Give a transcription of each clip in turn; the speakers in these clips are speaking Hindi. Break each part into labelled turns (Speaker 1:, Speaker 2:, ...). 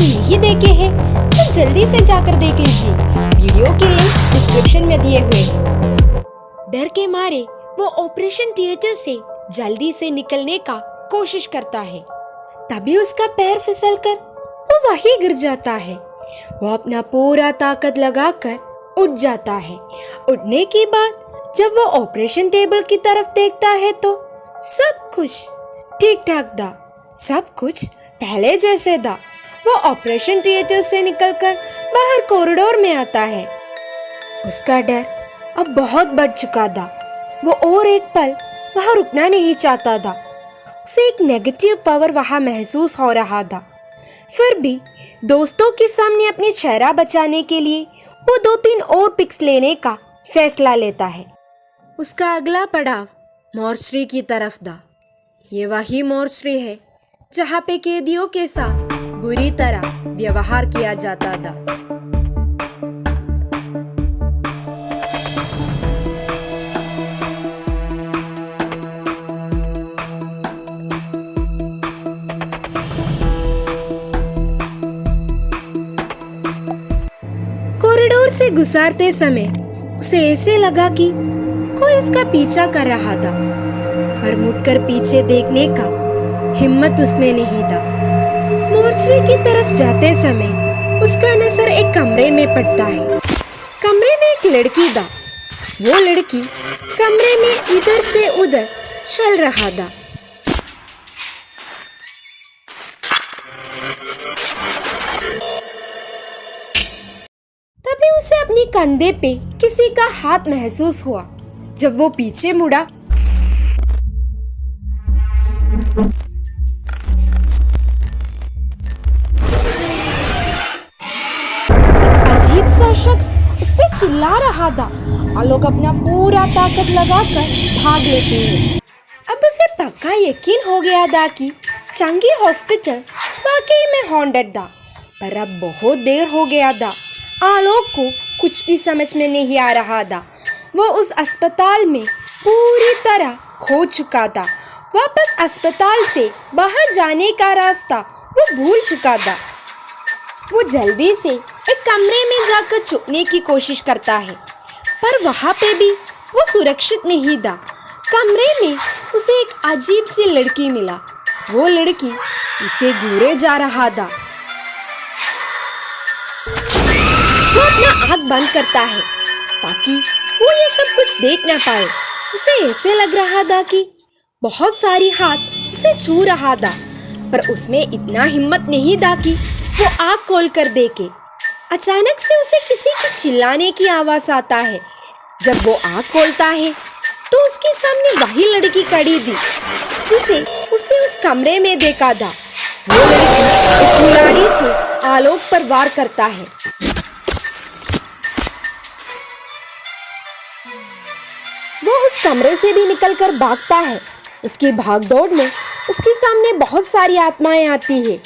Speaker 1: नहीं देखे हैं तो जल्दी से जाकर देख लीजिए। वीडियो की लिंक डिस्क्रिप्शन में दिए हुए हैं। डर के मारे वो ऑपरेशन थिएटर से जल्दी से निकलने का कोशिश करता है। तभी उसका पैर फिसलकर वो वहीं गिर जाता है। वो अपना पूरा ताकत लगाकर उठ जाता है। उठने के बाद जब वो ऑपरेशन टेबल की तरफ देखता है तो सब कुछ ठीक ठाक था। सब कुछ पहले जैसे था। वो ऑपरेशन थिएटर से निकलकर बाहर कॉरिडोर में आता है। उसका डर अब बहुत बढ़ चुका था। वो और एक पल वहाँ रुकना नहीं चाहता था। उसे एक नेगेटिव पावर वहाँ महसूस हो रहा था। फिर भी दोस्तों के सामने अपने चेहरा बचाने के लिए वो 2-3 और पिक्स लेने का फैसला लेता है। उसका अगला पड़ाव मॉर्चरी की तरफ था। ये वही मॉर्चरी है जहाँ पे कैदियों के साथ बुरी तरह व्यवहार किया जाता था। कॉरिडोर से गुजरते समय उसे ऐसे लगा कि कोई उसका पीछा कर रहा था, पर मुड़कर पीछे देखने का हिम्मत उसमें नहीं था। मोर्चरी की तरफ जाते समय उसका नजर एक कमरे में पड़ता है। कमरे में एक लड़की था। वो लड़की कमरे में इधर से उधर चल रहा था। तभी उसे अपनी कंधे पे किसी का हाथ महसूस हुआ। जब वो पीछे मुड़ा अजीब सा शख्स उस पे चिल्ला रहा था और लोग अपना पूरा ताकत लगाकर भाग लेते हैं। अब उसे पक्का यकीन हो गया था कि चंगी हॉस्पिटल वाकई में हॉन्टेड था, पर अब बहुत देर हो गया था। आलोक को कुछ भी समझ में नहीं आ रहा था। वो उस अस्पताल में पूरी तरह खो चुका था। वापस अस्पताल से बाहर जाने का रास्ता वो भूल चुका था। वो जल्दी से एक कमरे में जाकर छुपने की कोशिश करता है, पर वहाँ पे भी वो सुरक्षित नहीं था। कमरे में उसे एक अजीब सी लड़की मिला। वो लड़की उसे घूरे जा रहा था। वो अपना आँख बंद करता है ताकि वो ये सब कुछ देख ना पाए। उसे ऐसे लग रहा था कि बहुत सारी हाथ उसे छू रहा था, पर उसमें इतना हिम्मत नहीं था कि वो आँख खोल कर देखे। अचानक से उसे किसी के चिल्लाने की आवाज आता है। जब वो आँख खोलता है तो उसके सामने वही लड़की खड़ी थी जिसे उसने उस कमरे में देखा था। वो लड़की एक कुल्हाड़ी से आलोक पर वार करता है। वो उस कमरे से भी निकलकर भागता है। उसकी भागदौड़ में उसके सामने बहुत सारी आत्माएं आती है।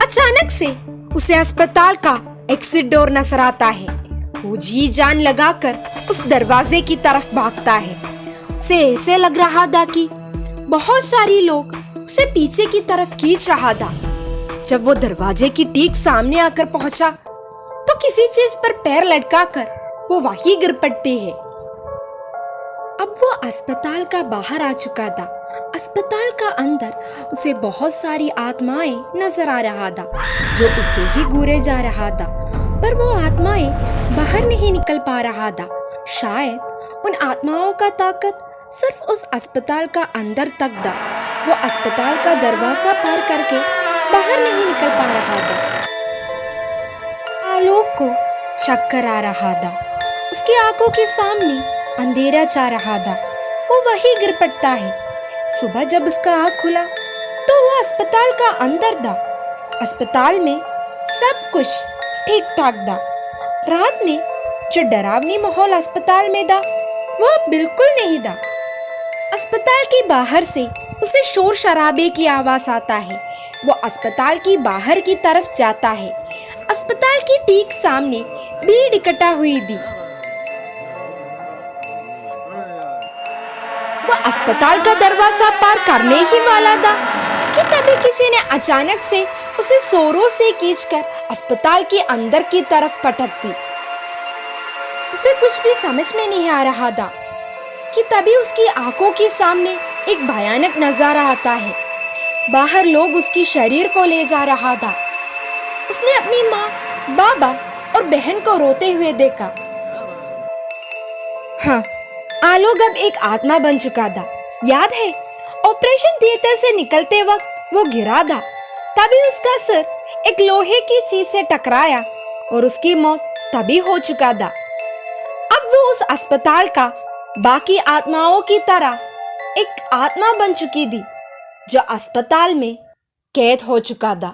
Speaker 1: अचानक से उसे अस्पताल का एग्जिट डोर नजर आता है। वो जी जान लगाकर उस दरवाजे की तरफ भागता है। उसे ऐसे लग रहा था कि बहुत सारी लोग उसे पीछे की तरफ खींच रहा था। जब वो दरवाजे की ठीक सामने आकर पहुंचा तो किसी चीज पर पैर लटकाकर वो वहीं गिर पड़ती है। अब वो अस्पताल का बाहर आ चुका था। अस्पताल का अंदर उसे बहुत सारी आत्माएं नजर आ रहा था जो उसे ही घूरे जा रहा था, पर वो आत्माएं बाहर नहीं निकल पा रहा था। शायद उन आत्माओं का ताकत सिर्फ उस अस्पताल का अंदर तक था। वो अस्पताल का दरवाजा पार करके बाहर नहीं निकल पा रहा था। आलोक को चक्कर आ रहा था। उसकी आंखों के सामने अंधेरा छा रहा था। वो वहीं गिर पड़ता है। सुबह जब उसका आँख खुला तो वो अस्पताल का अंदर था। अस्पताल में सब कुछ ठीक ठाक था। रात में जो डरावनी माहौल अस्पताल में था वो अब बिल्कुल नहीं था। अस्पताल के बाहर से उसे शोर शराबे की आवाज आता है। वो अस्पताल की बाहर की तरफ जाता है। अस्पताल के ठीक सामने भीड़ इकट्ठा हुई थी। वो अस्पताल का दरवाजा पार करने ही वाला था कि तभी किसी ने अचानक से उसे जोरों से खींचकर अस्पताल के अंदर की तरफ पटक दी। उसे कुछ भी समझ में नहीं आ रहा था कि तभी उसकी आंखों के सामने एक भयानक नजारा आता है। बाहर लोग उसकी शरीर को ले जा रहा था। उसने अपनी माँ, बाबा और बहन को रोते हुए देखा। हाँ, आलोक अब एक आत्मा बन चुका था। याद है, ऑपरेशन थिएटर से निकलते वक्त वो गिरा था। तभी उसका सिर एक लोहे की चीज से टकराया और उसकी मौत तभी हो चुका था। अब वो उस अस्पताल का बाकी आत्माओं की तरह एक आत्मा बन चुकी थी जो अस्पताल में कैद हो चुका था।